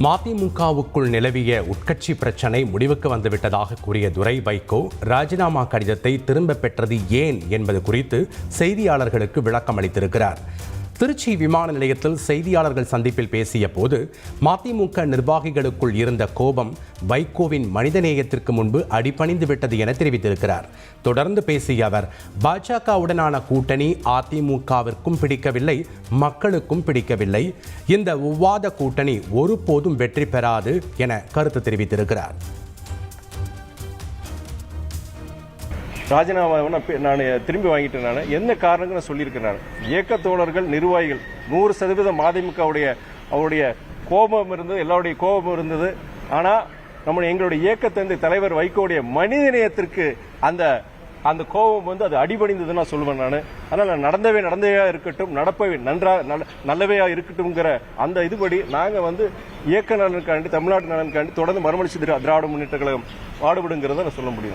மதிமுகவுக்குள் நிலவிய உட்கட்சி பிரச்சினை முடிவுக்கு வந்துவிட்டதாக கூறிய துரை வைகோ ராஜினாமா கடிதத்தை திரும்ப பெற்றது ஏன் என்பது குறித்து செய்தியாளர்களுக்கு விளக்கம் அளித்திருக்கிறார். திருச்சி விமான நிலையத்தில் செய்தியாளர்கள் சந்திப்பில் பேசிய போது மதிமுக நிர்வாகிகளுக்குள் இருந்த கோபம் வைகோவின் மனிதநேயத்திற்கு முன்பு அடிபணிந்து விட்டது என தெரிவித்திருக்கிறார். தொடர்ந்து பேசிய அவர், பாஜகவுடனான கூட்டணி அதிமுகவிற்கும் பிடிக்கவில்லை, மக்களுக்கும் பிடிக்கவில்லை. இந்த விவாத கூட்டணி ஒருபோதும் வெற்றி பெறாது என கருத்து தெரிவித்திருக்கிறார். ராஜினாமா நான் திரும்பி வாங்கிட்டேன். நான் என்ன காரணங்கள் நான் சொல்லியிருக்கிறேன். இயக்க தோழர்கள், நிர்வாகிகள் 100% அவருடைய கோபம் இருந்தது, எல்லாருடைய கோபம் இருந்தது. ஆனால் எங்களுடைய இயக்கத்தின் தலைவர் வைகோடைய மனிதநேயத்திற்கு அந்த கோபம் அது அடிபணிந்ததுன்னு நான் சொல்லுவேன். அதனால் நடந்தவையா இருக்கட்டும், நடப்பவை நல்லவையா இருக்கட்டும்ங்கிற அந்த இதுபடி நாங்கள் இயக்க நலனுக்காண்டி, தமிழ்நாட்டு நலனுக்காண்டி தொடர்ந்து மறுமலர்ச்சி திராவிட முன்னேற்ற கழகம் பாடுபடுங்கிறத நான் சொல்ல முடியும்.